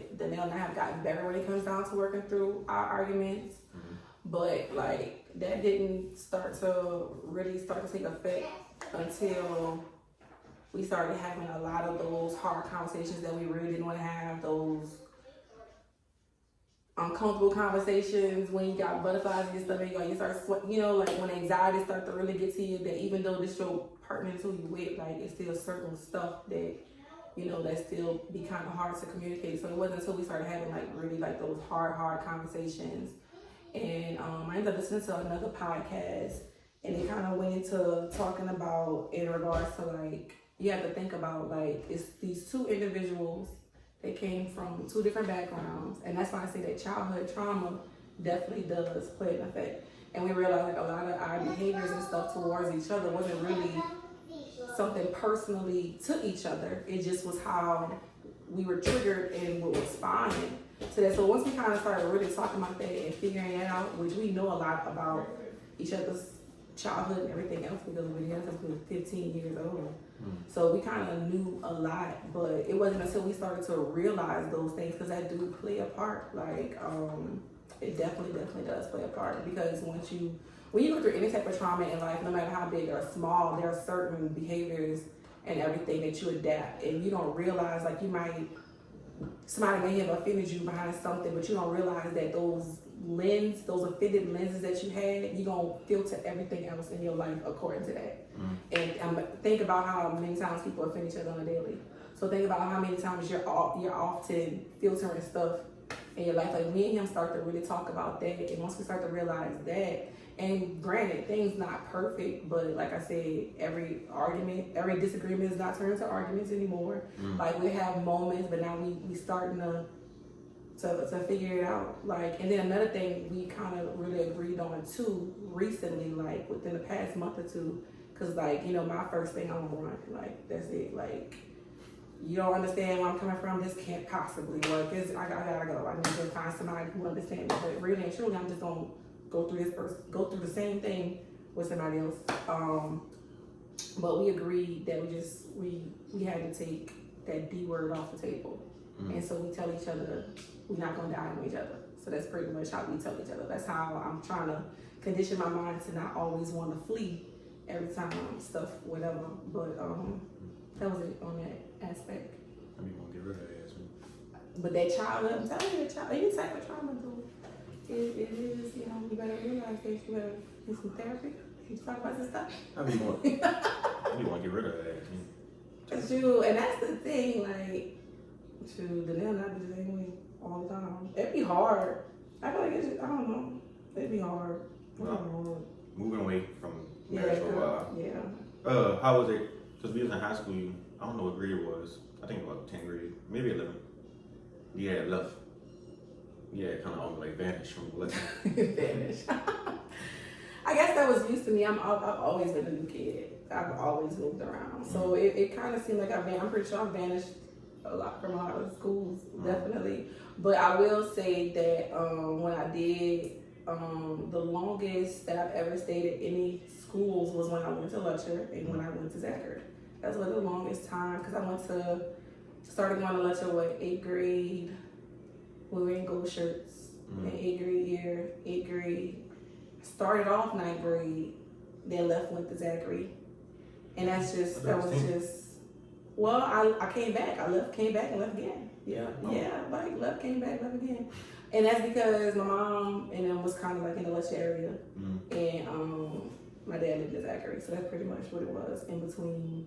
that Danielle and I have gotten better when it comes down to working through our arguments. But like that didn't start to take effect until we started having a lot of those hard conversations that we really didn't want to have, those uncomfortable conversations when you got butterflies in your stomach, or you start like when anxiety starts to really get to you, that even though this your partner is who you with, like it's still certain stuff that that still be kind of hard to communicate. So it wasn't until we started having like really like those hard conversations. And I ended up listening to another podcast, and it kind of went into talking about in regards to like you have to think about like it's these two individuals. They came from two different backgrounds, and that's why I say that childhood trauma definitely does play an effect. And we realized like a lot of our behaviors and stuff towards each other wasn't really something personally to each other. It just was how we were triggered and would respond to that. So once we kind of started really talking about that and figuring that out, which we know a lot about each other's childhood and everything else because we've been together since we were 15 years old. So we kind of knew a lot, but it wasn't until we started to realize those things, because that do play a part. Like it definitely does play a part, because when you go through any type of trauma in life, no matter how big or small, there are certain behaviors and everything that you adapt, and you don't realize, like somebody may have offended you behind something, but you don't realize that those offended lenses that you had, you're going to filter everything else in your life according to that. And think about how many times people offend each other on a daily. So think about how many times you're often filtering stuff in your life. Like me and him start to really talk about that, and once we start to realize that, and granted, things not perfect, but like I said, every disagreement is not turned into arguments anymore. Like we have moments, but now we starting to figure it out. Like, and then another thing we kind of really agreed on too recently, like within the past month or two, because like my first thing, I'm gonna run. Like that's it. Like you don't understand where I'm coming from. This can't possibly work. I gotta go. I need to find somebody who understands. But really and truly, I'm just gonna go through the same thing with somebody else. But we agreed that we had to take that D word off the table. And so we tell each other we're not gonna die on each other. So that's pretty much how we tell each other. That's how I'm trying to condition my mind to not always want to flee every time stuff, whatever. But that was it on that aspect. I mean, gonna get rid of that ass. But that childhood, I'm telling you, any type of trauma, though, it is, you better realize that you better do some therapy. You talk about this stuff. I mean, you want to get rid of that ass. That's true, and that's the thing, like, Danielle and I do the same way all the time. It'd be hard. I feel like it's just, I don't know. It'd be hard. Moving away from marriage for a while. Yeah. How was it? Because we was in high school, I don't know what grade it was. I think about 10th grade, maybe 11. You had left. Yeah, kind of like vanished from the lesson. Vanished. I guess that was used to me. I've always been a new kid. I've always moved around. So it kind of seemed like I'm pretty sure I vanished a lot from a lot of schools, definitely. But I will say that when I did, the longest that I've ever stayed at any schools was when I went to Lutcher and when I went to Zachary. That's was the longest time, because I started going to Lutcher, 8th grade. We were in gold shirts in 8th grade. Started off 9th grade, then went to Zachary. And I came back. I came back and left again. Yeah, left, came back, left again. And that's because my mom and them was kind of like in the Lutcher area. And my dad lived in Zachary. So that's pretty much what it was in between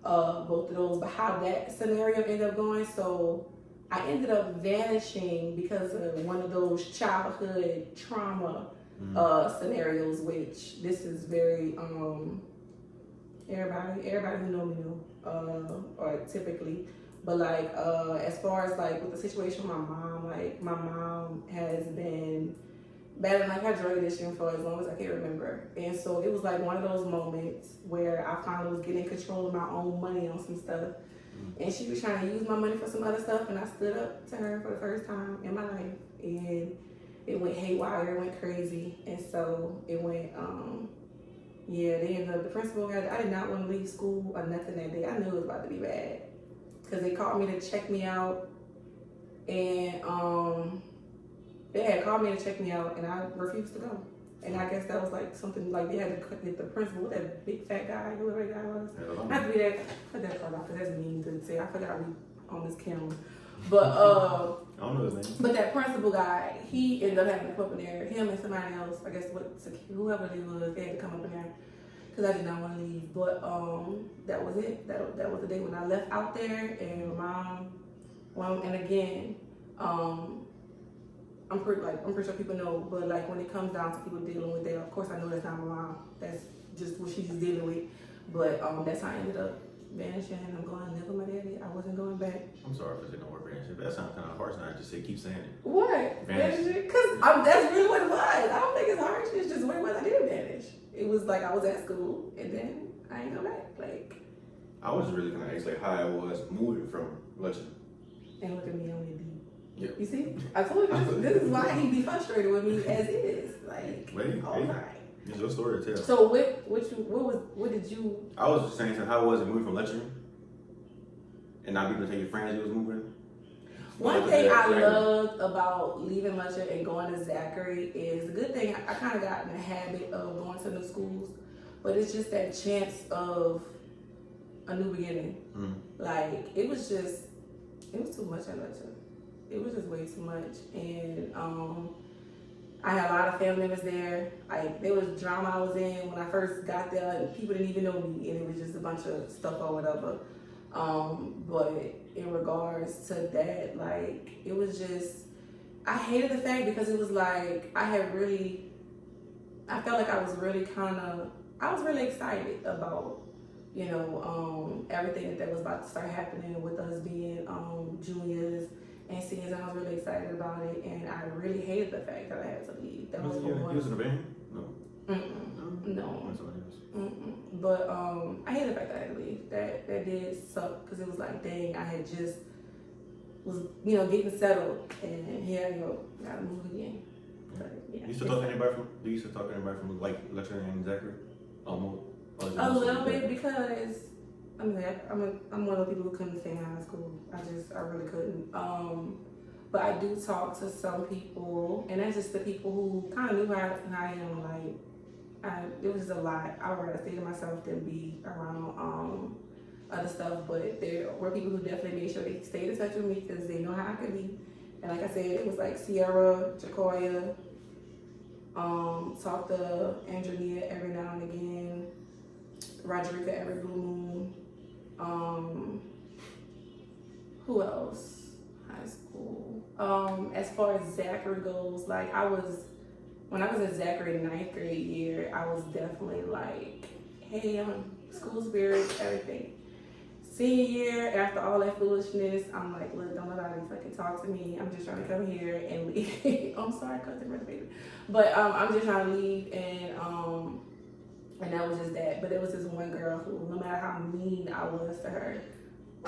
both of those. But how that scenario ended up going, so I ended up vanishing because of one of those childhood trauma scenarios, which this is very everybody who know me know, or typically. But like as far as like with the situation with my mom, like my mom has been battling like her drug addiction for as long as I can remember. And so it was like one of those moments where I finally was getting control of my own money on some stuff. And she was trying to use my money for some other stuff, and I stood up to her for the first time in my life. And it went haywire, it went crazy. And so it went, the principal I did not want to leave school or nothing that day. I knew it was about to be bad. Because they called me to check me out and they had called me to check me out, and I refused to go. And I guess that was like something like they had to get the principal, that big fat guy, whoever that guy was. Not to be that, put that part off, because that's mean to say. I forgot we on this camera. But I don't know his name. But that principal guy, he ended up having to come up in there. Him and somebody else, I guess whoever they was, they had to come up in there because I did not want to leave. But that was it. That was the day when I left out there, and my mom, and again, I'm pretty sure people know, but like when it comes down to people dealing with that, of course I know that's not my mom. That's just what she's dealing with. But that's how I ended up vanishing, and I'm going to live with my daddy. I wasn't going back. I'm sorry for saying the word vanishing, but that sounds kind of harsh. Now I just say keep saying it. What? Vanishing? Because that's really what it was. I don't think it's harsh. It's just what it was. I did vanish. It was like I was at school, and then I ain't go back. Like, I was really gonna ask like how I was moving from Lutcher. and look at me on the deep. Yeah. You see? I told you this is why he be frustrated with me as is. Like, Wait, all right. It's your story to tell. So what did you? I was just saying, so how was it moving from Lutcher? And not be able to tell your friends you was moving? One thing I loved about leaving Lutcher and going to Zachary is the good thing. I kind of got in the habit of going to new schools, but it's just that chance of a new beginning. Mm-hmm. Like it was too much at Lutcher. It was just way too much, and I had a lot of family members there. There was drama I was in when I first got there, and people didn't even know me, and it was just a bunch of stuff or whatever. But in regards to that, like, it was just, I hated the fact because it was like, I felt like I was really excited about, everything that was about to start happening with us being juniors and seniors, and I was really excited about it, and I really hated the fact that I had to leave. That was for one. You was in a band? No. No. That's somebody else. But I hated the fact that I had to leave. That did suck because it was like, dang, I had just was getting settled, and here I go, gotta move again. But, yeah. You still talk to anybody from? Do you still talk to anybody from like Lutcher and Zachary? Almost. A little bit because I'm one of the people who couldn't stay in high school. I really couldn't. But I do talk to some people, and that's just the people who kind of knew who I am. Like, it was just a lot. I would rather stay to myself than be around other stuff. But there were people who definitely made sure they stayed in touch with me because they know how I could be. And like I said, it was like Sierra, Jacoya, talk to Andrea every now and again, Rodrika every blue moon. Who else? High school. As far as Zachary goes, like when I was in Zachary 9th grade year, I was definitely like, hey, I'm school spirit, everything. Senior year, after all that foolishness, I'm like, look, don't nobody fucking talk to me. I'm just trying to come here and leave. I'm sorry, cousin, baby. But I'm just trying to leave, and that was just that. But there was this one girl who, no matter how mean I was to her, I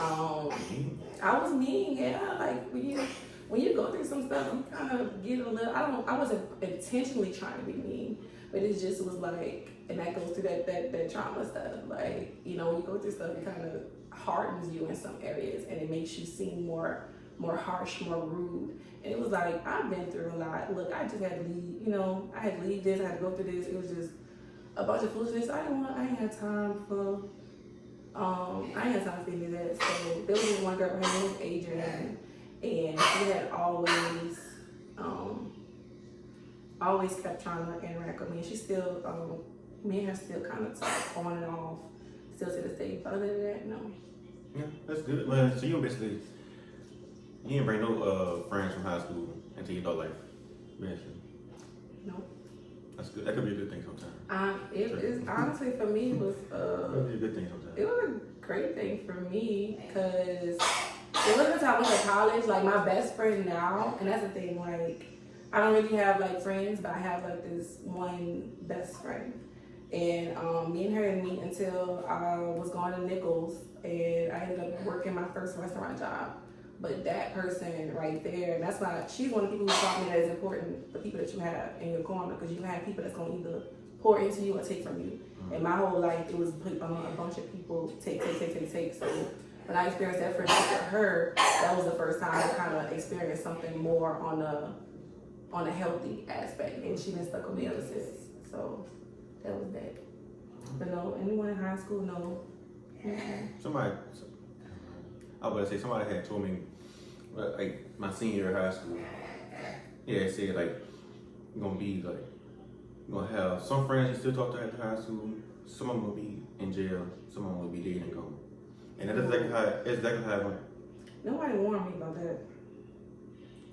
was mean, yeah. Like when you go through some stuff, you kind of get a little. I wasn't intentionally trying to be mean, but it just was like, and that goes through that trauma stuff. Like, when you go through stuff, it kind of hardens you in some areas, and it makes you seem more harsh, more rude. And it was like, I've been through a lot. Look, I just had to leave. I had to leave this. I had to go through this. It was just a bunch of foolishness. I ain't had time for. I ain't had time for any of that. So there was this one girl, her name was Adrienne, and she had always kept trying to interact with me. And she still, me and her still kind of talk on and off, still to this day. But other than that, no. Yeah, that's good. Well, so you didn't bring no friends from high school into your adult life, basically. No. That's good. That could be a good thing sometimes. It's honestly, for me, it was That could be a good thing sometimes. it was a great thing for me because it wasn't until I went to college. Like, my best friend now, and that's the thing. Like, I don't really have like friends, but I have like this one best friend. And me and her didn't meet until I was going to Nichols, and I ended up working my first restaurant job. But that person right there, she's one of the people who taught me that it's important, the people that you have in your corner, because you have people that's going to either pour into you or take from you. And my whole life, it was put on a bunch of people, take. So when I experienced that friendship with her, that was the first time I kind of experienced something more on a healthy aspect, and she been stuck with me ever since. So that was that. But no, anyone in high school, no. Somebody, I was gonna say somebody had told me, like my senior year of high school. Yeah, it said like you're gonna be like you're gonna have some friends you still talk to after high school. Some of them will be in jail. Some of them will be dead and gone. And that's exactly how it went. Nobody warned me about that.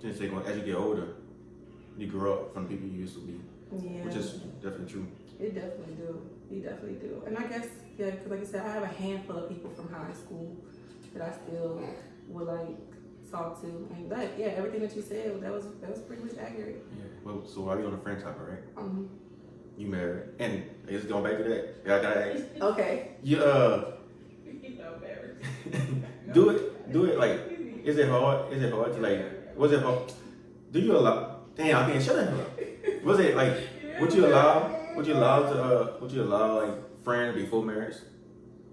Just say as you get older, you grow up from the people you used to be, Yeah. which is definitely true. It definitely do. You definitely do. And I guess, yeah, because like I said, I have a handful of people from high school that I still would like talk to. And that, yeah, everything that you said, that was pretty much accurate. Yeah. Well, so while we on the friend topic, right? Mm-hmm. You married, and just going back to that, I gotta ask. Okay. You do it like, is it hard? Is it hard to like, was it hard? Do you allow, damn, I can't shut up. Was it like, would you allow like friends before marriage?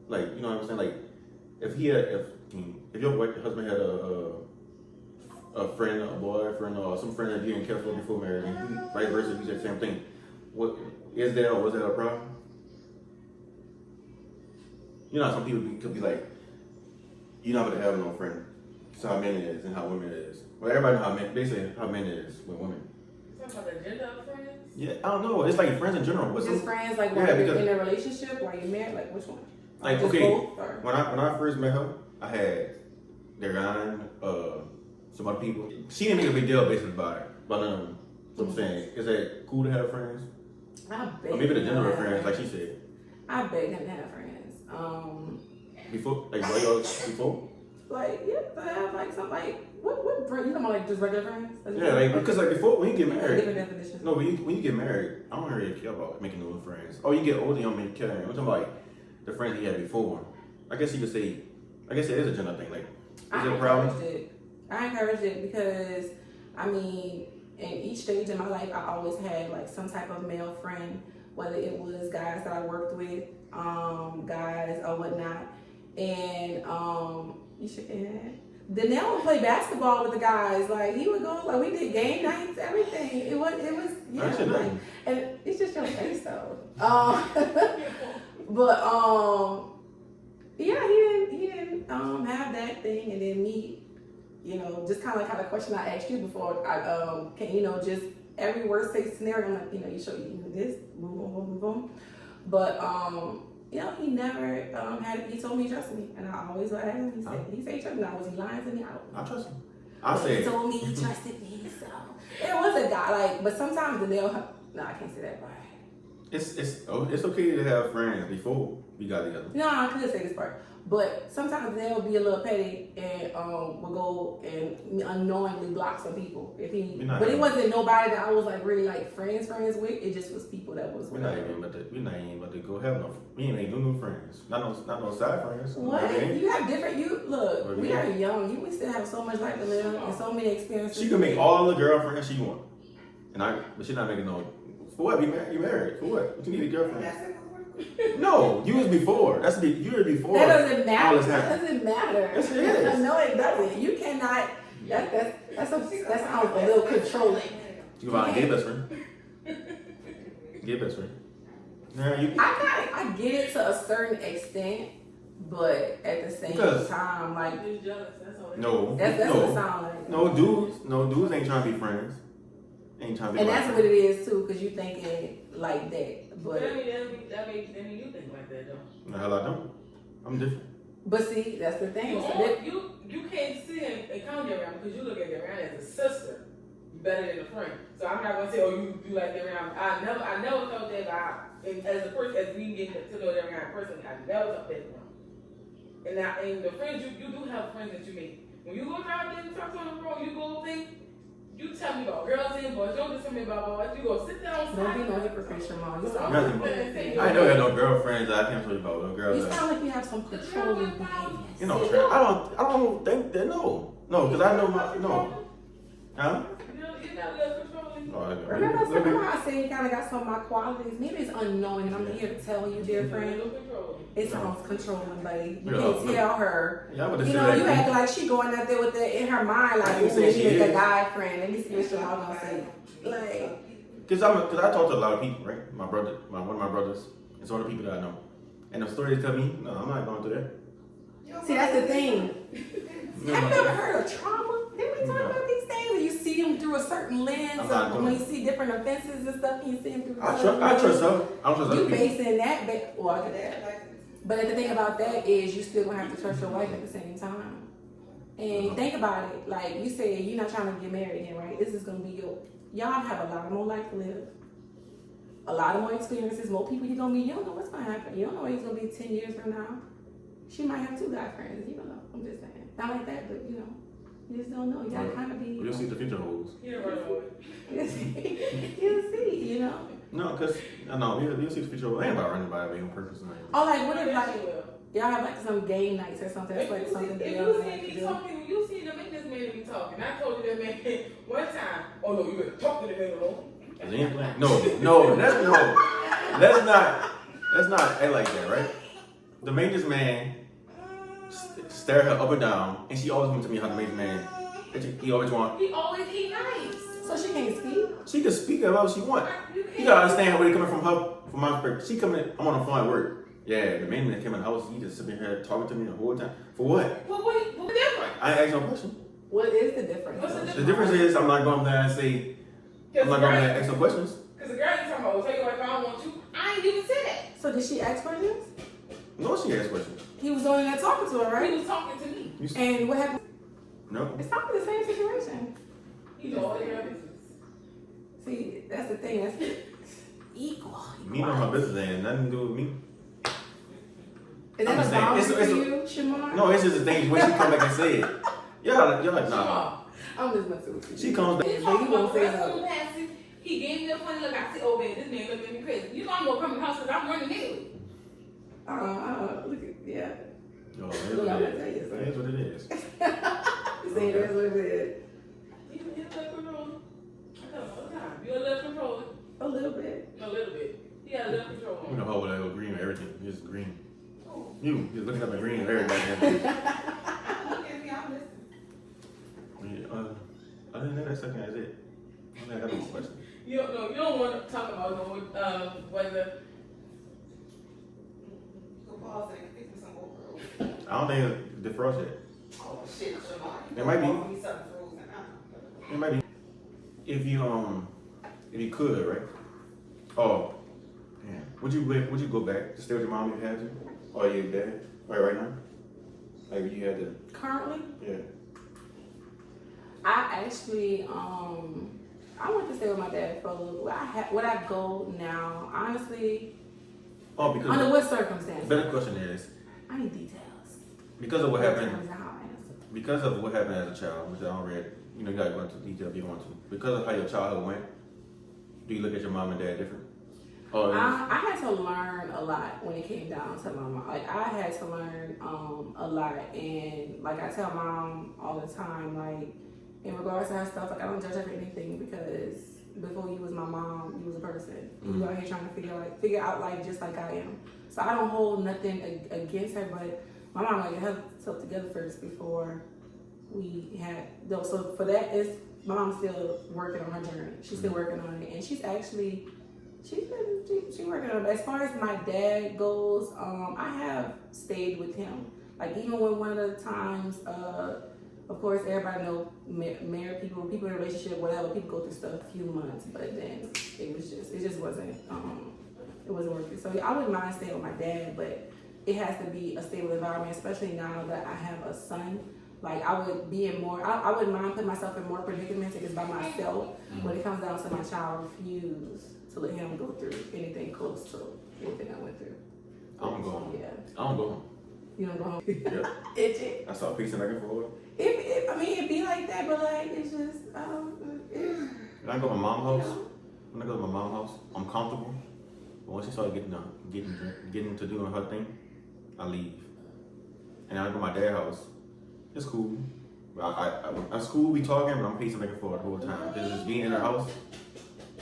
Like, you know what I'm saying? Like, if your husband had a friend, a boyfriend, or some friend that you didn't care for before marriage, and you, vice versa, you said the same thing. What, is there or was there a problem? You know, some people could be like, you're not gonna have no friend. That's how men is and how women is. Well, everybody know how men, basically how men is with women. Talking about the gender of friends? Yeah, I don't know. It's like friends in general. What's Just friends, like, Yeah, while you're because- in a relationship, while you're married, like, which one? like, Just okay, both, or? when I first met her, I had Deran, some other people. She didn't make a big deal basically about it. But what I'm saying, is that cool to have friends? I beg Or maybe the him to gender of have friends, like she said. I beg him to have friends. Before, like before? Like, yeah, to have like some like what friend? You talking about like just regular friends? Yeah, like because like before when you get married. Different definitions. No, when you get married, I don't really care about making new friends. Oh, you get older, you don't make care. I'm talking about like the friends you had before. I guess you could say, I guess it is a gender thing. Like, is it a problem? I encouraged it because, I mean, in each stage in my life, I always had like some type of male friend, whether it was guys that I worked with, guys or whatnot, and you should. Danielle would play basketball with the guys. Like he would go, like we did game nights, everything. It was, yeah. Actually, Like, and it's just your face though. But yeah, he didn't have that thing, and then me, you know, just kind of like how the question I asked you before. I can, you know, just every worst case scenario, I'm like, you know, you show you this, boom, boom, boom, boom, boom. But you know, he never he told me he trusted me, and I always asked him. He said he trusted me. Now was he lying to me? I trust him. I say He told me he trusted me, so it was a guy. Like, but sometimes no, I can't say that part. it's okay to have friends before we got together. No, I couldn't say this part. But sometimes they'll be a little petty and will go and unknowingly block some people. But it wasn't nobody that I was like really like friends with. It just was people that was. We're not even about to go have no. We ain't no new friends. Not no side friends. What? Okay. You have different. We are young. We still have so much life to live and so many experiences. She can make all the girlfriends she want, but she's not making no. For what? You married? For what? What you need a girlfriend? No, you was before. You were before. That doesn't matter. All this happened. That doesn't matter. Yes, it is. No, it doesn't. You cannot. That sounds a little controlling. You about to get best friend. Get best friend. Nah, you. I get it to a certain extent, but at the same time, like He's jealous, that's all. No. that's what it sounds like. No dudes ain't trying to be friends. Ain't trying to be. And that's what it is too, because you thinking like that. But That mean you think like that though. the hell I don't. I'm different. but see, that's the thing. You, So that, you can't see and count around because you look at around as a sister better than a friend. So I'm not gonna say, oh, you like around. I never felt that as a person, as we get to know around personally, I never felt that from. And the friends you do have friends that you make. When you go out there and talk on the road, you go think. You tell me about girls and boys. Don't just tell me about boys. You go sit down. don't be no hypocrite, Mom. You I'm Nothing. saying, I know you have no girlfriends. I can't tell you about no girls. You sound like you have some controlling behaviors. You know, I don't think that. No, because I know my no. Huh? You're not a little controlling. Oh, Remember I said I said you kind of got some of my qualities. Maybe it's unknowing, and I'm here to tell you, dear friend. It sounds controlling, buddy. You can't tell her. Yeah, but You know, you act like she going out there with the in her mind, like, ooh, she is a guy friend. Let me see what y'all gonna say. Like, cause I talk to a lot of people, right? My brother, one of my brothers, and some other people that I know. And the story they tell me, no, I'm not going through that. see, that's the thing. No, Have no. you ever heard of trauma? Didn't we talk about these things? Where you see them through a certain lens, I'm not of when doing you see different offenses and stuff, and you see them through. I trust her. I don't trust other You people. basing that, well, but the thing about that is you still gonna have to trust your wife at the same time. And think about it, like you said, you're not trying to get married again, right? This is gonna be y'all have a lot more life to live, a lot of more experiences, more people you're gonna meet. You don't know what's gonna happen. You don't know what it's gonna be 10 years from now. She might have 2 guy friends. You don't know. I'm just saying, not like that, but you know, you just don't know. You gotta kind of be. You'll see the future holds. You'll see, you know. No, cause you'll see the future holds. I ain't about running by every on purpose. And Oh, like what if like y'all have like some game nights or something? That's like something that y'all like to do. You see the maintenance man be talking. I told you that man one time. Oh no, you better talk to the man alone. Is he playing? No, let's not act like that, right? The maintenance man stare her up and down, and she always wants to me how the maintenance man. He always want. He always he nice. So she can't speak. She can speak however she want. You gotta understand where they coming from her, from my perspective. She coming. I'm on the phone at work. Yeah, the maintenance man came in the house. He just sitting here talking to me the whole time. For what? What different? I ain't asked no question. What is the difference? What's the The difference is I'm not going there and say I'm not going there and ask no questions. Because the girl you talking about will tell you if I don't want you. I ain't even said that. So did she ask questions? No, she asked questions. He was only there talking to her, He right? was talking to me. And what happened? No. It's probably the same situation. He know all the girl business. See, that's the thing. That's equal. Me know my business ain't nothing to do with me. Is I'm that a just saying, boundary it's for a- you, Shamar? No, it's just the thing when she come back and say it. You're like, nah. I'm just messing with you. She comes back. He talking about the rest of the passes. He gave me a funny look. I said, oh man, this man looking at me crazy. You know I'm gonna come in the house because I'm running daily. Look at, yeah. Oh, Look, I'm gonna tell you it is what it is. You saying that's what it is. You a little control. I tell him all the time. You a little control. A little bit. A little bit. He got a little control. You know how would I go green or everything? Just green. Oh. You just looking up at green and everything. Look at me, I'm listening. Other than that second is it. I got no question. You don't want to talk about whether. Pause and fix me some more. I don't think it's defrost yet. Oh shit, It might be. be something frozen. It might be. If you could, right? Oh, yeah. Would you go back to stay with your mom if you had to, or your dad, right now? Like if you had to. Currently, Yeah. I actually, I went to stay with my dad for a little. Would I go now? Honestly, Oh, because under what the circumstances? better question is I need details. because of what happened. Terms of how I answer. Because of what happened as a child, which I don't read. You know, you gotta go into detail if you want to. Because of how your childhood went, do you look at your mom and dad different? Oh, I had to learn a lot when it came down to my mom. Like I had to learn a lot, and like I tell mom all the time, like in regards to her stuff, like I don't judge her for anything because before you was my mom, you was a person. And you out here trying to figure out life just like I am. So I don't hold nothing against her, but my mom like had herself together first before we had those. So for that, my mom's still working on her journey. She's still working on it, and she's actually. She's working on it. As far as my dad goes, I have stayed with him. Like even when one of the times, of course, everybody know married people in a relationship, whatever, people go through stuff a few months, but then it just wasn't, it wasn't working. So I wouldn't mind staying with my dad, but it has to be a stable environment, especially now that I have a son. Like I would be in more, I wouldn't mind putting myself in more predicaments if it's by myself. When it comes down to my child, refuse to let him go through anything close to anything I went through. I don't go home. Yeah. I don't go home. You don't go home. Yeah. It I saw pacing back and forth. I mean, it'd be like that, but like, it's just, When I go to my mom's house, I'm comfortable. But once she started getting to doing her thing, I leave. And I go to my dad's house. It's cool. At school we talking, but I'm pacing back and forth the whole time. Cause just being in the house,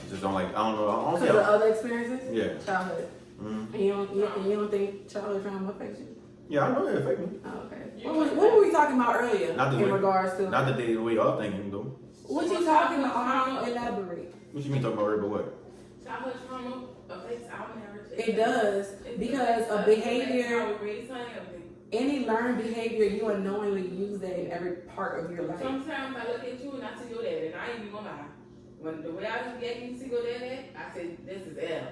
just don't like. I don't know. I don't Because of see. other experiences? Yeah. Childhood. Mm-hmm. And you don't think childhood trauma affects you? Yeah, I know it affect me. Oh, okay. What were we talking about earlier Not the in way- regards to? Not the way y'all thinking though. What you talking about? Elaborate. What you mean talking about, but what? Childhood trauma affects our marriage. It does, because a behavior, How we raise honey, everything. any learned behavior, you unknowingly use that in every part of your life. Sometimes I look at you and I see your dad, and I ain't even gonna lie. When the way I was getting to see your dad at, I said, this is L.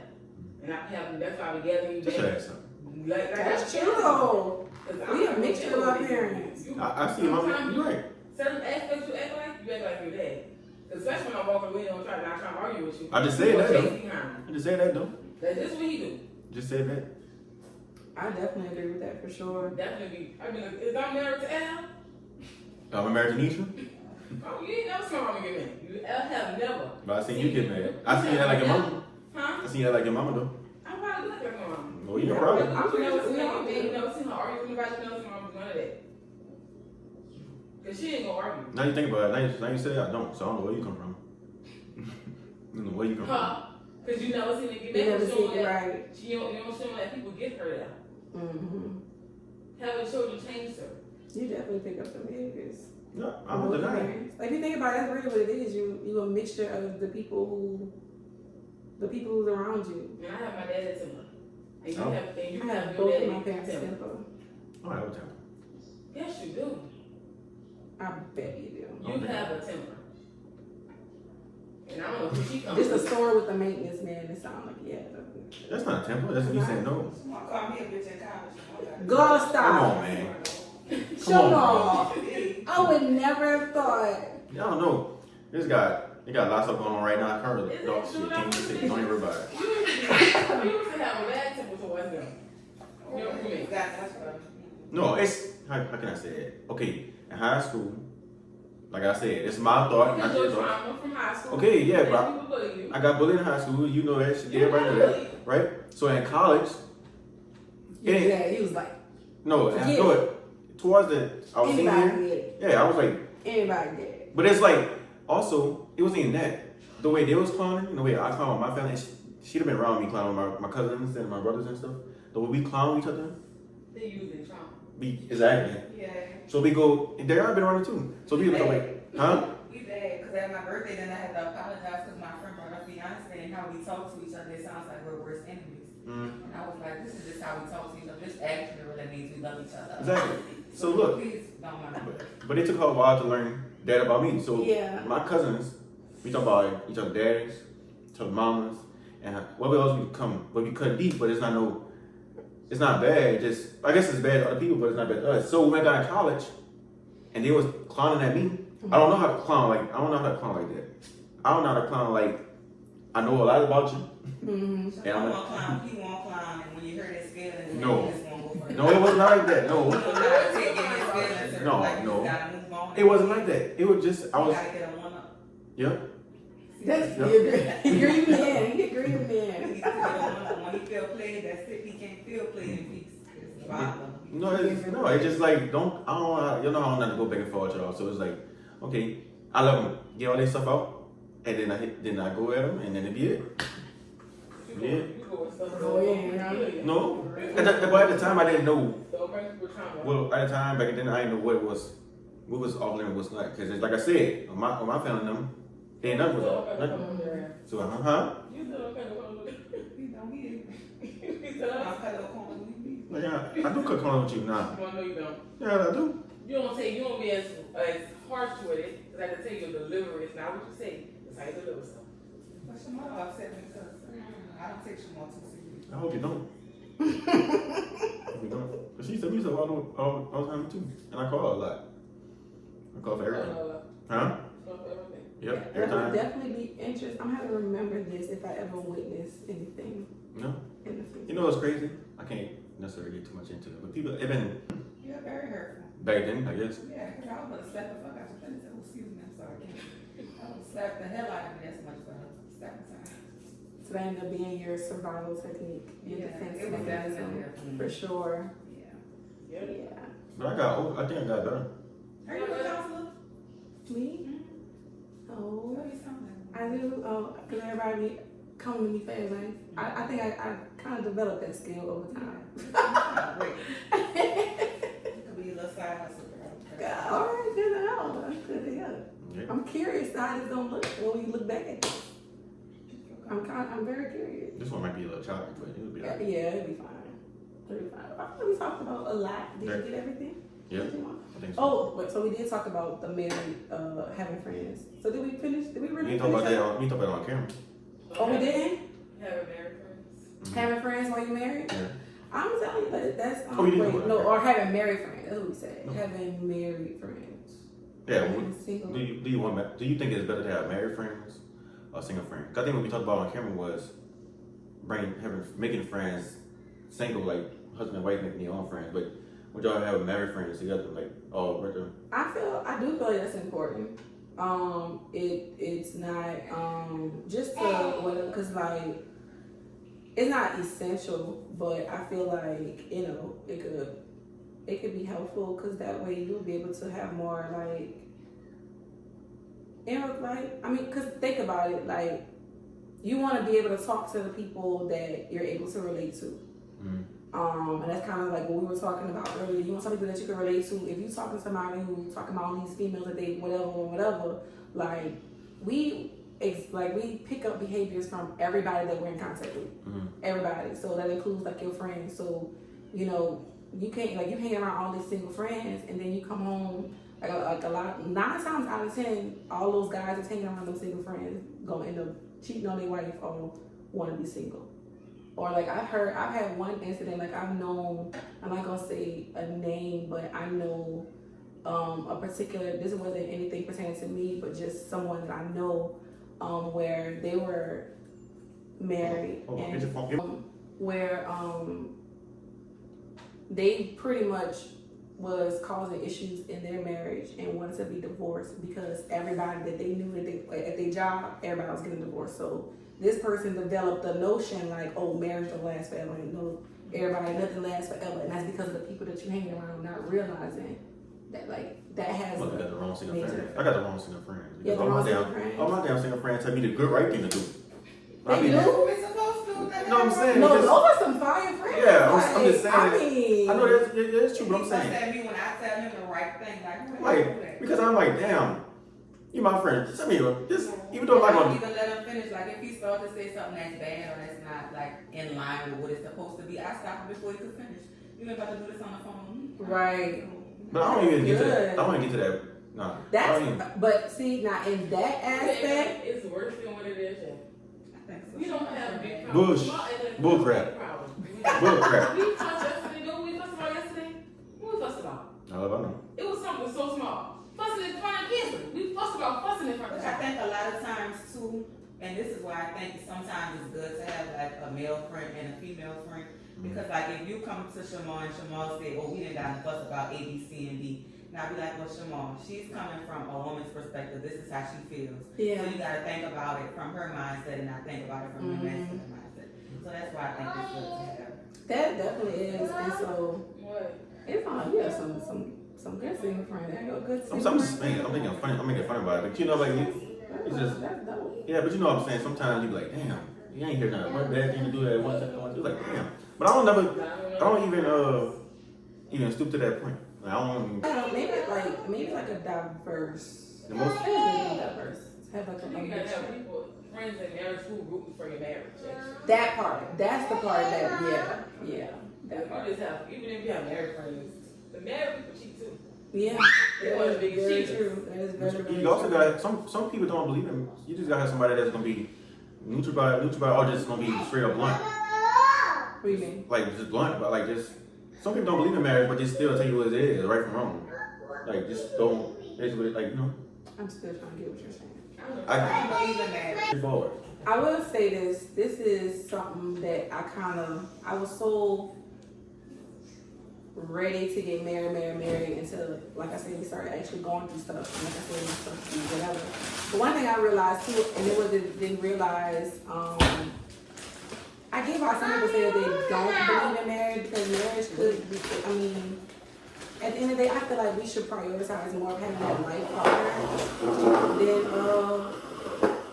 And I have, that's why we gathering you Just back. ask something. That's true though. We a mixture of our parents. I see mama. You right. Certain aspects you act like your dad. Especially when I'm walking away and I'm not trying to argue with you. I just said You that chase though. behind me. I just said that though. That's just what he do. Just said that. I definitely agree with that for sure. Definitely. I mean, is I married to L? I'm married to Nisha, Oh, you ain't never seen mama get mad. You have never. but I seen you get mad. I seen you act like your mama. Huh? I seen you act like your mama though. I'm probably look like my mama. No, you no problem. I'm pretty never sure seen we her all get mad. do. You never seen her argue with anybody. You never seen her do none of that. Cause she ain't gonna argue. Now you think about it. Now you say I don't. So I don't know where you come from. I don't know where you come from. Huh? Cause you never seen it get You mad. never You see don't it let- right. You don't show that people get her that. Mm-hmm. Having children changed her. You definitely pick up some behaviors. No, I don't deny it. Like if you think about it, that's really what it is. You a mixture of the people who's around you. And I have my dad's temper. And you Oh. have I have your both of daddy's my parents' temper. temper. I don't have a temper. Yes, you do. I bet you do. You Okay. have a temper. And I don't know who she comes Just the from. story with the maintenance man. It sounds like yeah. That's not a temper. That's me saying no. Someone called me a bitch in college. Go Come stop. on, man. Show Come off. I would never have thought. Y'all don't know. This guy, he got lots of going on right now. I can't really Is it dog true shit. that Can't even say. Don't even worry about it. You used to have a bad temper towards them. You know what I mean? That's what No, it's how can I say it? Okay, in high school, like I said, it's my thought, not Because your your thought. trauma from high school. Okay, yeah, and but people bully you. I got bullied in high school. You know that shit. You Everybody know got that, right? So in college, Yeah, he was like no, Yeah. I know it. Towards the, I was anybody senior. get it. Yeah, I was like, Anybody get it. but it's like also it wasn't even that. The way they was clowning, and the way I clown with my family, she'd have been around me clowning with my cousins and my brothers and stuff. The way we clown each other, They using trauma. exactly. Yeah. So we go, and I've been around it too. So we go like, huh? We bad, because at my birthday, then I had to apologize because my friend brought up Beyonce and how we talk to each other. It sounds like we're worst enemies. Mm, And I was like, this is just how we talk to each other. This actually really means we love each other. exactly. So look, Please don't mind. but it took her a while to learn that about me. So Yeah. my cousins, we talk about each other daddies, each other mamas, and what else we cut deep, but it's not bad. Just I guess it's bad to other people, but it's not bad to us. So when I got in college, and they was clowning at me, I don't know how to clown like that. I don't know how to clown like I know a lot about you. Mm-hmm. So Yeah, I I'm want clown, he want clown, and when you hear his feelings, No. you just won't go for it. No, it wasn't like that. You No, don't know how to take in his feelings, or No, like, you no. just gotta move on. it wasn't like that. It was just I You was gotta get a one up. yeah. That's Yeah. he grieving man. He grieving He man. needs to get a one up. When he feel played, that's it. He can't feel played in peace. It's a problem. No, it's just like you know how I'm not to go back and forth y'all. So it's like, okay, I love them. Get all this stuff out, and then I go at them, and then it be it. Yeah. You go with stuff. Oh, yeah. No, but at the time I didn't know. So bring people trauma. Well, at the time back then I didn't know what was off limits was like. Cause it's like I said, on my family them, they ain't nothing was off. Nothing. So huh? You still okay with He don't get it. You still I'll okay? cut a corner with me. Yeah, I do cook corn with you now. Well, no, you don't. Yeah, I do. You don't be as harsh with it, because I can tell you your delivery is not what you say. It's how you deliver stuff. But Shamar upset me because I don't take Shamar too serious. I hope you don't. I hope you don't. Cause she said me stuff all the time too, and I call her a lot. I call her for everything. Huh? Stuff for everything. Yep, That every would time. definitely be interesting. I'm having to remember this if I ever witness anything No. in the future. You know what's crazy? I can't necessarily get too much into it, but people, even You're very hurtful. back then, I guess. Yeah, because I was going to slap the fuck out of you. Oh, excuse me, I'm sorry. I would slap the hell out of you. That's much better. Slap the time. So that ended up being your survival technique, your defense it was mechanism, definitely for sure. Yeah. Yeah. Yeah. But I think I got better. Are you a counselor? Me? Oh, What is something? I do. Oh, because everybody be coming to me fast. Like, I think I kind of developed that skill over time. Wait. It could be a little side hustle. All right, good to know. That's good to hear. Yeah. I'm curious how it's gonna look when we look back at this. I'm very curious. This one might be a little choppy, but it'll be Yeah, alright. it'll be fine. It'll be fine. I thought we talked about a lot. Did Yeah. you get everything? Yeah, Did you want? I think so. Oh, but so we did talk about the married having friends. So did we finish? Did we We really ain't talk about finish that. We ain't talk about it on camera. Oh, we didn't? Having married friends. Having friends while you married? Yeah. I'm telling you that that's Oh, we didn't wait, do no, that. or having married friends. That's what we said. No. Having married friends. Yeah. Having single. Do you think it's better to have married friends or single friends? 'Cause I think what we talked about on camera was making friends single, like husband and wife making their own friends. But would y'all have married friends together, like all right there? I do feel like that's important. It's not just to because like it's not essential, but I feel like it could be helpful because that way you'll be able to have more like because think about it, like you want to be able to talk to the people that you're able to relate to. And that's kind of like what we were talking about earlier. You want some people that you can relate to. If you talking to somebody who talking about all these females that they whatever, like we pick up behaviors from everybody that we're in contact with. Everybody. So that includes like your friends. So, you can't you hang around all these single friends and then you come home like a lot 9 times out of 10, all those guys that's hanging around those single friends gonna end up cheating on their wife or want to be single. Or like I've had one incident, like I've known, I'm not gonna say a name, but I know a particular, this wasn't anything pertaining to me, but just someone that I know where they were married and where they pretty much was causing issues in their marriage and wanted to be divorced because everybody that they knew at their job, everybody was getting divorced. So this person developed a notion like, oh, marriage don't last forever. And no, everybody, nothing lasts forever. And that's because of the people that you hanging around, not realizing that that has. Look, I got the wrong single major friend. effect. I got the wrong single friends. Yeah, the wrong single friends. All my damn single friends tell me the good right thing to do. They do? What we supposed to do? No, I'm saying. No, just- those are some fire friends. Yeah, I'm just saying. I mean, I know that's true, but I'm He saying. fuss at me when I tell him the right thing. Like, Like, because I'm like, damn, you my friend. Send me just, even though I I'm don't like, even let him finish. Like, if he starts to say something that's bad or that's not like in line with what it's supposed to be, I stop him before he could finish. You ain't about to do this on the phone. Right. but I don't even get to Good. that. I don't even get to that. Nah. I don't even- But see, now in that aspect, It's worse than what it is. I think so. We don't have big Bush. problems. Bull crap. Bull crap. We talked yesterday. Know what we fussed about yesterday? What we fussed about? I know. It was something so small. Fussing in front of kids. We fussed about fussing in front of Which I kids. think a lot of times too, and this is why I think sometimes it's good to have like a male friend and a female friend. Because like if you come to Shamal and Shamal say, oh, we didn't got a fuss about A, B, C, and D. And I'll be like, well, Shamal, she's coming from a woman's perspective. This is how she feels. yeah. So you gotta think about it from her mindset and not think about it from the masculine mindset. So that's why I think it's good to have. That definitely is, and so What? it's fine. You have some good single friends. There you go, good I'm single just friends. saying, I'm making fun about it. But you know, like, it's just, That's dope. yeah, but you know what I'm saying? Sometimes you be like, damn, you ain't hear nothing. One bad thing to do that one time. You're like, damn. But I don't even stoop to that point. Like, I don't I don't know, maybe like a diverse. The most- Maybe diverse. Have like a You gotta have mixture. people, friends in marriage who rooting for your marriage. That part. That's the part that yeah. That part. You just have, even if you have married friends, the married people cheat too. Yeah. They're one of the Very biggest cheaters. true. That is very, very You also true. got some people don't believe in. You just gotta have somebody that's gonna be neutral by, or just gonna be straight up blunt, What do you mean? like just blunt, but like just some people don't believe in marriage, but they still tell you what it is, right from wrong. Like just don't. Basically, like I'm still trying to get what you're saying. I don't believe in marriage. straightforward. I will say this. This is something that I was so ready to get married until, like I said, we started actually going through stuff. And like I said, my stuff and whatever. But one thing I realized too, and it didn't realize, I get why some people say that they don't believe in marriage because marriage could be, at the end of the day, I feel like we should prioritize more of having that life partner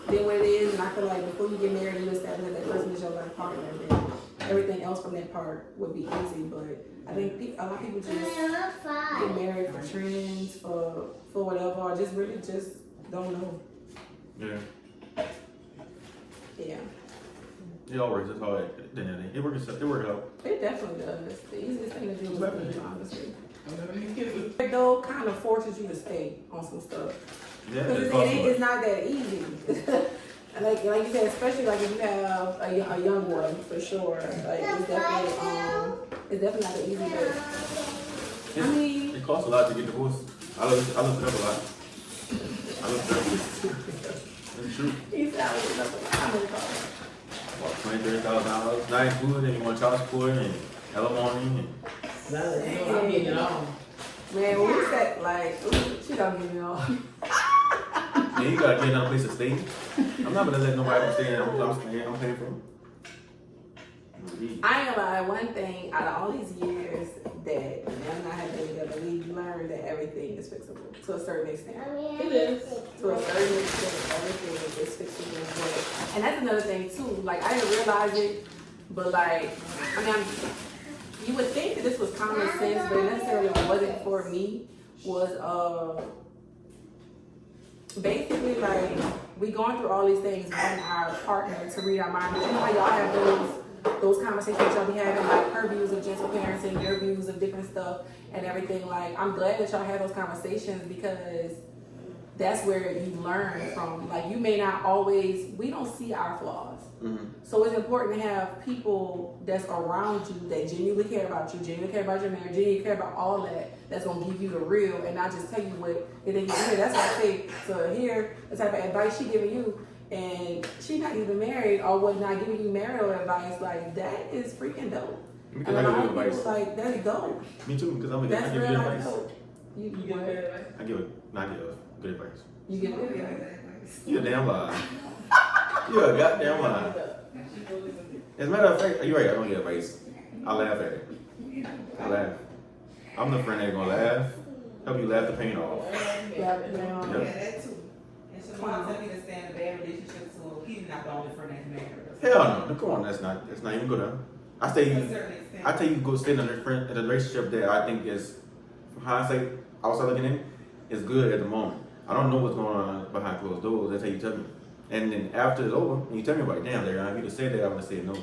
than what it is. And I feel like before you get married, you establish that person is your life partner. Then everything else from that part would be easy. But I think a lot of people just get married for trends, for whatever, or just really just don't know. Yeah. Yeah, It all works. That's all it did. It works out. it definitely does. The easiest thing to do is Definitely. leave, honestly. I'm gonna be kidding. It though kind of forces you to stay on some stuff. Yeah, Because it's awesome. it's not that easy. like you said, especially like if you have a young one, for sure. Like it's definitely not that easy. But I mean, It costs a lot to get divorced. I looked it up a lot. I looked it up. It's true. he's out with nothing. About $20,000, $30,000. Not included, and you want child support and alimony. Nah, you know, I'm getting it on. Man, when we said like, ooh, she don't give me all. And you gotta get another place to stay. I'm not gonna let nobody else stay in. I'm staying. I'm paying for them. I ain't gonna lie, one thing out of all these years that them and I have been together, we learned that everything is fixable to a certain extent. It is. To a certain extent, everything is fixable. But, and that's another thing too. Like I didn't realize it, but like, I mean, you would think that this was common sense, but it necessarily wasn't for me. Was basically like we going through all these things, wanting our partner to read our mind. You know how y'all have those conversations y'all be having, like her views of gentle parenting, your views of different stuff and everything. Like I'm glad that y'all have those conversations because that's where you learn from. Like you may not always, we don't see our flaws. Mm-hmm. So it's important to have people that's around you that genuinely care about you, genuinely care about your marriage, genuinely care about all that, that's gonna give you the real and not just tell you what they think you hear. That's why I say to hear the type of advice she giving you and she not even married or was not giving you marital advice, like that is freaking dope. Because And I a lot give of you people advice. like that's dope. Me too, because I That's give you real life advice. dope. You You get what? mad at me? I give good advice. You get good advice. You a damn lie. You a goddamn lie. As a matter of fact, you're right, I don't get advice. I laugh at it. I laugh. I'm the friend that's gonna laugh, help you laugh the pain off. Yeah, Yeah. that too. And Shamon tell me to stay in a bad relationship, so he's not the only friend that's married. Hell no, come on, that's not even good enough. I To say a you, certain extent. I tell you go stay in a relationship that I think is, from hindsight, outside looking in, is good at the moment. I don't know what's going on behind closed doors. That's how you tell me. And then after it's over, and you tell me like, damn, Larry, if you'd have said that, I would have said no.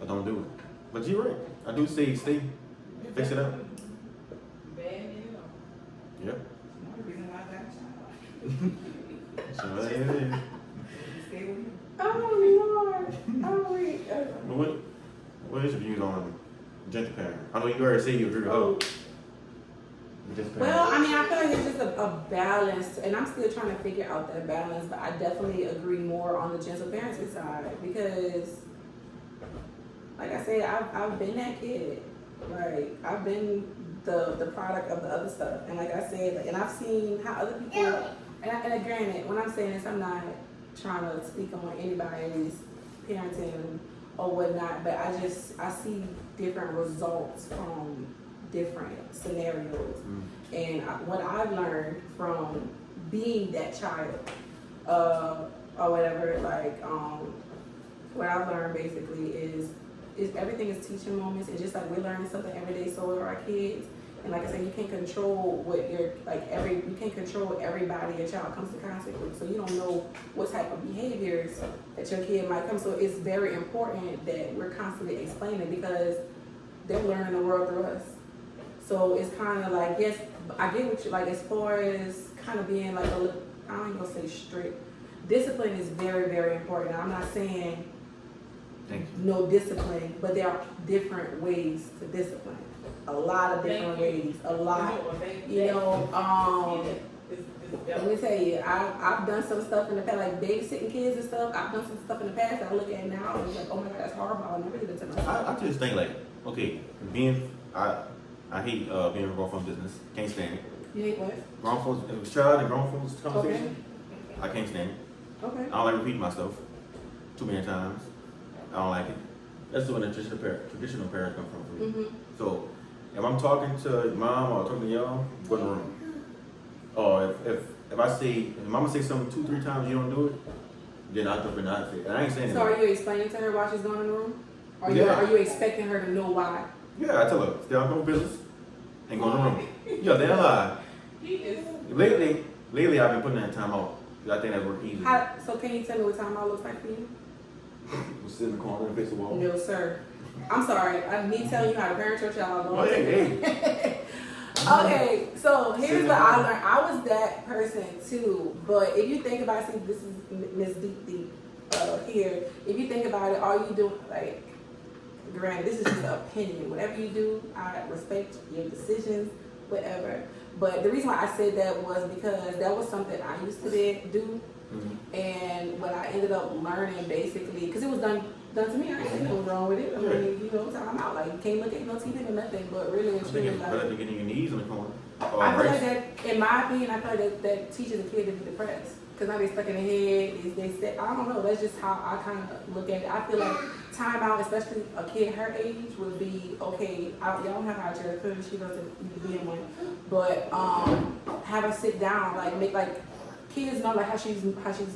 I don't do it. But you're right. I do say stay, fix it up. Bad and all. Yep. Another reason why I got a child. So that is it. Stay with him. Oh Lord. Oh wait. But what is your views on gentle parenting? I know you already say you agree with her. Gentle parenting. Well, I mean, I feel like it's just a balance, and I'm still trying to figure out that balance, but I definitely agree more on the gentle parenting side because, like I said, I've been that kid. Like, I've been the product of the other stuff. And like I said, like, and I've seen how other people, and granted, when I'm saying this, I'm not trying to speak on anybody's parenting or whatnot, but I see different results from different scenarios. And what I've learned from being that child, or whatever, like, what I've learned basically is everything is teaching moments. It's just like we're learning something every day, so are our kids. And like I said, you can't control you can't control everybody your child comes to contact with. So you don't know what type of behaviors that your kid might come. So it's very important that we're constantly explaining because they're learning the world through us. So it's kind of like, yes, I get what you like as far as kind of being like I don't even gonna say strict. Discipline is very, very important. I'm not saying Thank you. no discipline, but there are different ways to discipline. A lot of different ways. A lot. You know, let me tell you, I've done some stuff in the past, like babysitting kids and stuff. I've done some stuff in the past that I look at now and it's like, oh my God, that's horrible. I never did it to myself. I just think like, okay, I hate being involved in business. Can't stand it. You hate what? Grown folks, it was child and grown folks conversation. I can't stand it. Okay. I don't like repeating myself too many times. I don't like it. That's where the traditional parents come from for me. Mm-hmm. So if I'm talking to mom or talking to y'all, go in the room. Or if I say, if mama say something 2-3 times, you don't do it, then I jump in and I say, and I ain't saying So are anything. you explaining to her why she's going in the room? Or Yeah. are you expecting her to know why? Yeah, I tell her, stay out of no business and go in the room. Yo, they lie. He is. Lately I've been putting that in time out. 'Cause I think that worked easy. So can you tell me what time out looks like for you? We'll sit in the corner and face the wall. No, sir. I'm sorry. I need to tell you how to parent your child. Oh, hey. Okay, so here's what I learned. I was that person too, but if you think about it, see, this is Miss Deep here. If you think about it, all you do, like, granted, this is just an opinion. Whatever you do, I respect your decisions, whatever. But the reason why I said that was because that was something I used to do, Mhm. and what I ended up learning basically, because it was done to me, I didn't see nothing wrong with it. I mean, you know, time out. Like, you can't look at no TV or nothing, but really and I think truly, it's better like, than getting your knees in the corner. Or I feel right. like that, in my opinion, I feel like that teaches a kid to be depressed. Because now they stuck in their head, they said, I don't know, that's just how I kind of look at it. I feel like time out, especially a kid her age, would be, okay, y'all don't have high chairs, clearly she doesn't need to be in one. But have her sit down, like, make, like, kids know, like, how she's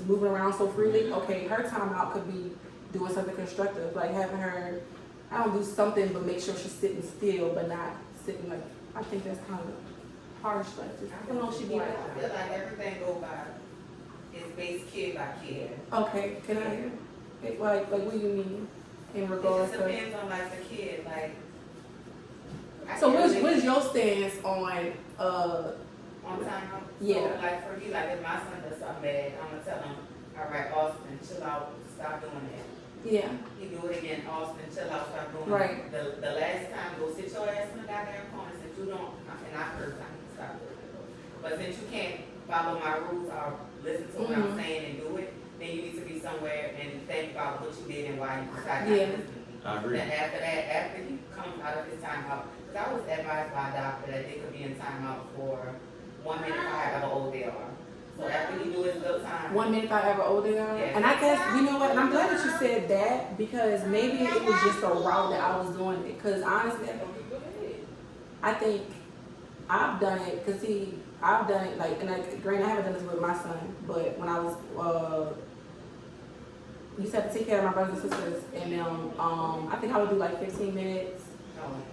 moving around so freely. Okay, her time out could be doing something constructive, like having her, I don't do something, but make sure she's sitting still, but not sitting, like, I think that's kind of harsh, like, just, I don't know if she be I like, feel like everything go by, is based kid by kid. okay, can I hear? Like, what do you mean in It regards just to? depends on like the kid, like. I So can't what really- is your stance on, On time out? Yeah. So like for me, like if my son does something bad, I'm gonna tell him, all right, Austin, chill out, stop doing that. yeah, He do it again, Austin, chill out, stop doing Right. that. The last time, go sit your ass in the goddamn corner, since you don't, and I heard I need to stop doing it. But since you can't follow my rules or listen to what I'm Mhm. saying and do it, then you need to be somewhere and think about what you did and why you decided not Yeah. to listen to me. I agree. Then after that, after he comes out of his timeout, because I was advised by a doctor that they could be in timeout for 1 minute however old they are. So after he do his little time. 1 minute if I ever older than her. Yeah. And I guess, you know what, and I'm glad that you said that, because maybe it was just a route that I was doing it. Because honestly, I think I've done it, because see, I've done it, like, and granted, I haven't done this with my son, but when I was, used to have to take care of my brothers and sisters, and I think I would do like 15 minutes,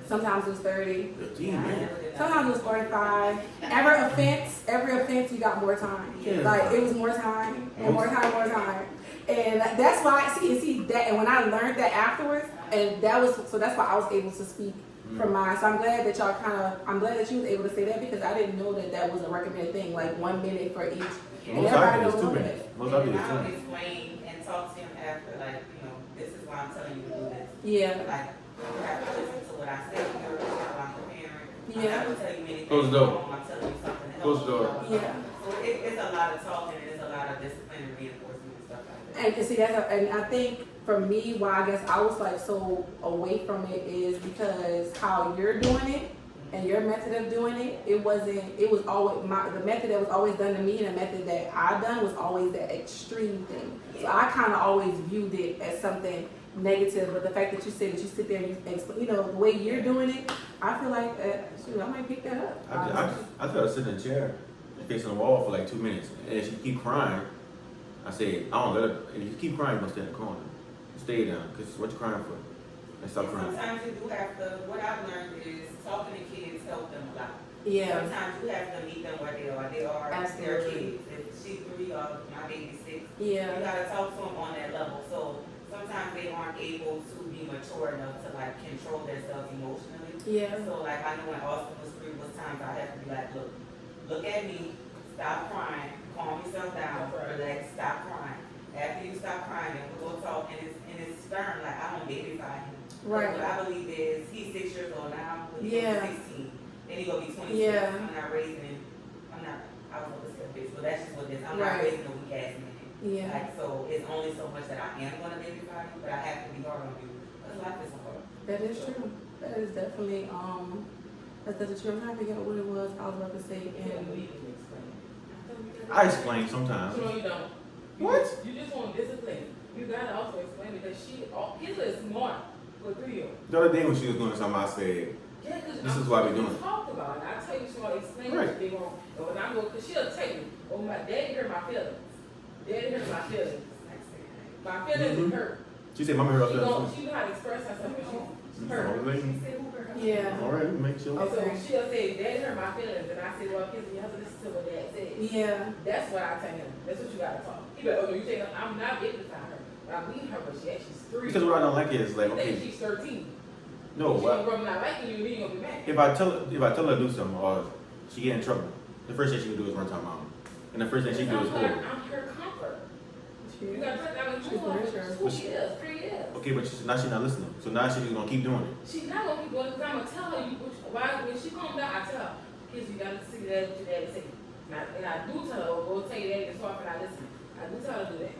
sometimes it was 30, 15 minutes. sometimes it was 45. Every offense, you got more time. Yeah. Like, it was more time, and more time, more time. And that's why, see that, and when I learned that afterwards, and that's why I was able to speak from mine. So I'm glad that I'm glad that you was able to say that, because I didn't know that was a recommended thing, like 1 minute for each. And Most everybody I do knows is 2 one minutes. minute. Most I do And is 2 I'll minutes. explain and talk to him after, like, you know, this is why I'm telling you to do this. Yeah, Like, you have to listen to what I say, you're a child, I'm the parent. I'm Yeah. not gonna tell you anything Close the door. wrong, I'm telling you something else. Close the door. yeah. So it's a lot of talking and it's a lot of discipline and reinforcement and stuff like that. And see and I think for me, why I guess I was like so away from it is because how you're doing it and your method of doing it, it was always the method that was always done to me, and the method that I done was always that extreme thing. So I kind of always viewed it as something negative, but the fact that you said that you sit there and you explain, you know, the way you're doing it, I feel like shoot, I might pick that up. I tell her to sit in a chair and face the wall for like 2 minutes. And if she keep crying, I say, I don't let her. If you keep crying, you're gonna stay in the corner. Stay down, because what you crying for? And stop And crying. sometimes you do have to, what I've learned is talking to kids help them a lot. Yeah, Sometimes you have to meet them where they are. They are their Absolutely. kids. If she's 3 or my baby's 6, you yeah, gotta talk to them on that level. So sometimes they aren't able to be mature enough to like control themselves emotionally. yeah, So like I know when Austin was 3, was times I have to be like, look at me, stop crying, calm yourself down, relax, stop crying. After you stop crying, then we'll go talk, and it's stern. Like I don't babyside him. right, What I believe is he's 6 years old now, but he's Yeah. 16. Then he gonna be 26. Yeah. I'm not raising him. I was gonna say a bitch, but that's just what it is. I'm Right. not raising a weak ass man. yeah. Like, so it's only so much that I am gonna babysit you, but I have to be hard on you. Because life is hard. That is true. That is definitely that's true. I'm trying to figure out what it was I was about to say. And I explain sometimes. No, you don't. What? You just want discipline. You gotta also explain because kids are smart for 3 years. The other day when she was doing something, I said, Yeah, cause This is why we doing it. Talked about it. I tell you, she want to explain Right. what they want. And when I go, cause she'll tell me, oh my daddy hurt my feelings. Daddy hurt my feelings. My feelings Mhm. is hurt. She said, "Mama, hurt She us." know how to express herself when she's hurt. Yeah. All right, make sure. And so Okay. she'll say, daddy hurt my feelings. And I say, well, kids, you have to listen to what dad said. Yeah. That's what I tell him. That's what you gotta talk. He be like, oh no, you tell him, I'm not hypnotizing her. But I'm leaving her, but she's 3. Because what I don't like is like, You think okay, she's 13. no, She what? gonna grow up not liking you, then you gonna be mad. If I tell her to do something or she get in trouble, the first thing she can do is run to her mom, and the first thing she can do is I'm go. her comfort. You gotta put that on She's very sure. who she is, 3 years. Okay, but now she's not listening, so now she's gonna keep doing it. She's not gonna keep doing it because I'm gonna tell her why when she comes down, I tell her, kids, you gotta see that what your daddy say. And I do tell her, oh, go tell your daddy to talk and I listen. I do tell her to do that.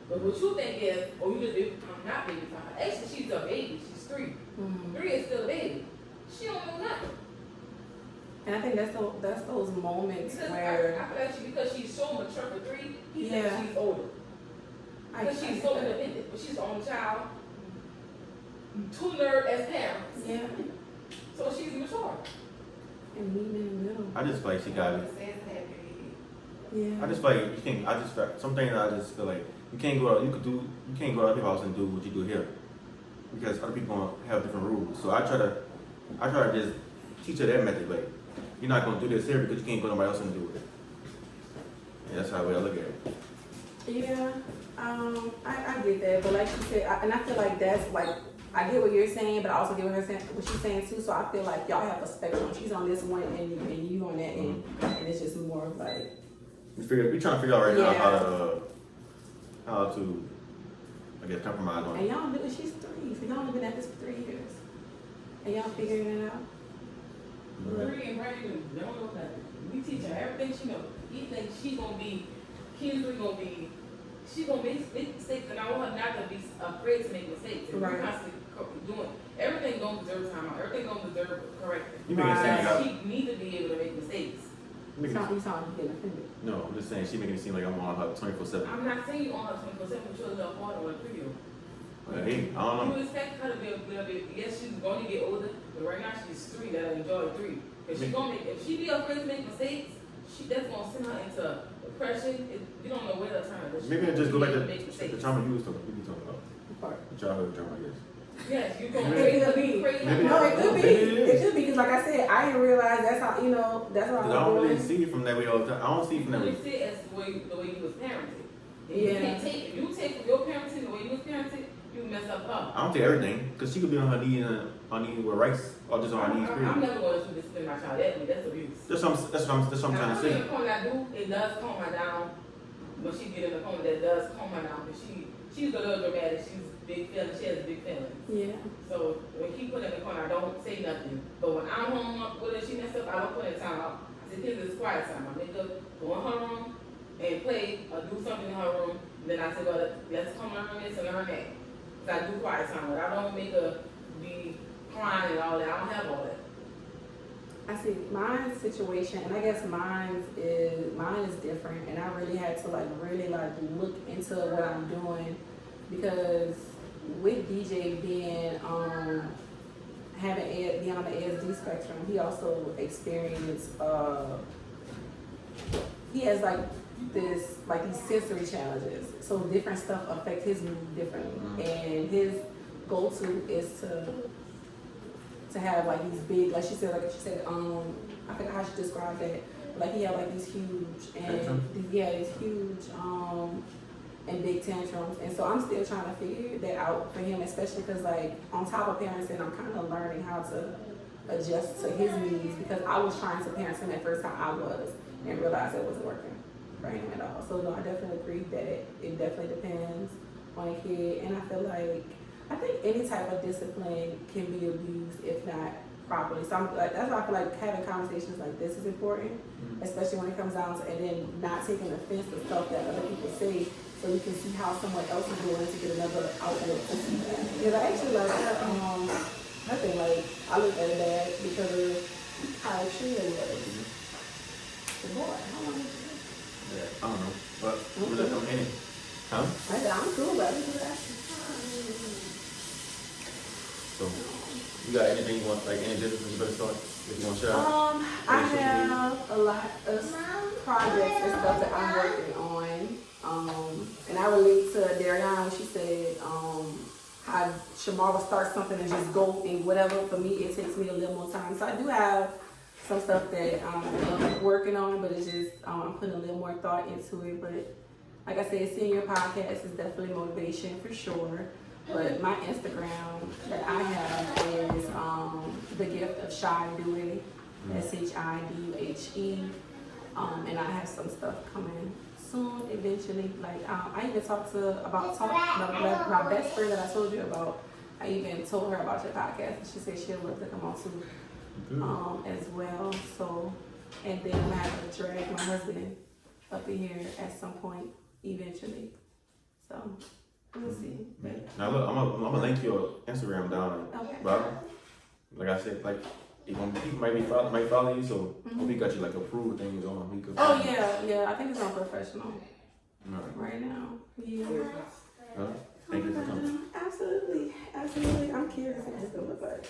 But what you think is, oh, you just baby, I'm not baby for her. Actually, she's a baby. She's 3. Mm. 3 is still a baby. She don't know nothing. And I think that's those moments Because where I feel like because she's so mature for 3, he Yeah. thinks she's older. I Because she's so independent, but she's the only child. 2 nerd as parents. yeah, So she's mature. and meeting in the middle. I just feel like she got it. Yeah. I just feel like you can't. I just feel, some things I just feel like you can't go out. You can't go to other people's house and do what you do here, because other people gonna have different rules. So I try to just teach her that method. Like, you're not gonna do this here because you can't go to nobody else and do it. And that's how I look at it. Yeah, I get that, but like you said, and I feel like that's like, I get what you're saying, but I also get what she's saying too. So I feel like y'all have a spectrum. She's on this one, and you on that end, and it's just more of like, We're trying to figure out right now Yeah. how to, I guess, compromise on and it. y'all do it. She's 3, so y'all only been at this for 3 years, and y'all figuring it out. Right. 3 and Brandon don't know nothing. We teach her everything she knows. He thinks she's gonna be, Kinsley gonna be, she's gonna make mistakes, and I want her not to be afraid to make mistakes. And Right. we constantly doing everything don't deserve time out. Everything don't deserve correcting. You making it seem like She need to be able to make mistakes. You sound getting offended. No, I'm just saying she making it seem like I'm on her 24/7. I'm not saying you on her 24/7, but you're a little hard on her preview. Hey, I don't know. You expect her to be a little bit, yes, she's going to get older, but right now she's 3, that'll enjoy 3. If she gonna make, if she be afraid to make mistakes, that's gonna send her into depression. You don't know where to turn. But Maybe I just go back to make the mistakes. trauma you was talking about. Part. The childhood trauma, I guess. Yes, you gonna Maybe it could be. crazy. Maybe No, it could be. Maybe it is. It could be because, like I said, I didn't realize that's how that's what Cause I I don't was really doing. see it from that way all the time. I don't see it from that You way. see it as the way you was parented. And Yeah. You can't take it. You take from your parenting the way you was parented, you mess up her. I don't take everything, cause she could be on her knee with rice, or just on her knees. I'm Period. never going to discipline my child. That's abuse. That's what I'm trying to say. The point I do, it does calm her down. When she get in the coma, that does calm her down. But she's a little dramatic. She's big feeling. She has a big feeling. Yeah. So when he put in the corner, I don't say nothing. But when I'm home with her, she messed up, I don't put in time out. I say, this is quiet time. I make her go in her room and play or do something in her room. Then I say, well, let's come learn this and learn that. Cause I do quiet time, but I don't make her be crying and all that. I don't have all that. I see my situation, and I guess mine is different, and I really had to really look into what I'm doing, because with DJ being being on the ASD spectrum, he also experienced he has these sensory challenges, so different stuff affect his mood differently, and his go-to is to have these big, like she said, I forgot how she described that. He had these huge these huge and big tantrums, and so I'm still trying to figure that out for him, especially because on top of parenting, I'm kind of learning how to adjust to his needs, because I was trying to parent him at first how I was and realized it wasn't working for him at all. So no, I definitely agree that it definitely depends on a kid, and I think any type of discipline can be abused if not properly. So that's why I feel like having conversations like this is important, especially when it comes down to, and then not taking offense to stuff that other people say, so we can see how someone else is doing to get another outlet to see that. Because I actually nothing I looked at it bad because of how extreme it was. Boy, how long is it? Yeah, I don't know, but we're just in it. Huh? I said, I'm cool, but I didn't do that. So, you got anything you want like any businesses you better start if you want to share? I have a lot of projects and stuff that I'm working on. And I relate to Dariana when she said, how Shamar will start something and just go and whatever. For me, it takes me a little more time. So I do have some stuff that I'm working on, but it's just, I'm putting a little more thought into it. But like I said, seeing your podcast is definitely motivation for sure. But my Instagram that I have is The Gift of Shy Duhe, SHIDUHE. And I have some stuff coming soon, eventually. Like I even talked about my best friend that I told you about. I even told her about your podcast, and she said she'd love to come on too, as well. So, and then I'm gonna have to drag my husband up in here at some point, eventually. So we'll see. Now look, I'm gonna link your Instagram down at Okay. bottom. Like I said, like people might follow you, so hope he got you like approved things on. He could. Oh yeah. I think it's on professional Alright. right now. Yeah. Thank you for coming. Absolutely. I'm curious what it's gonna look like.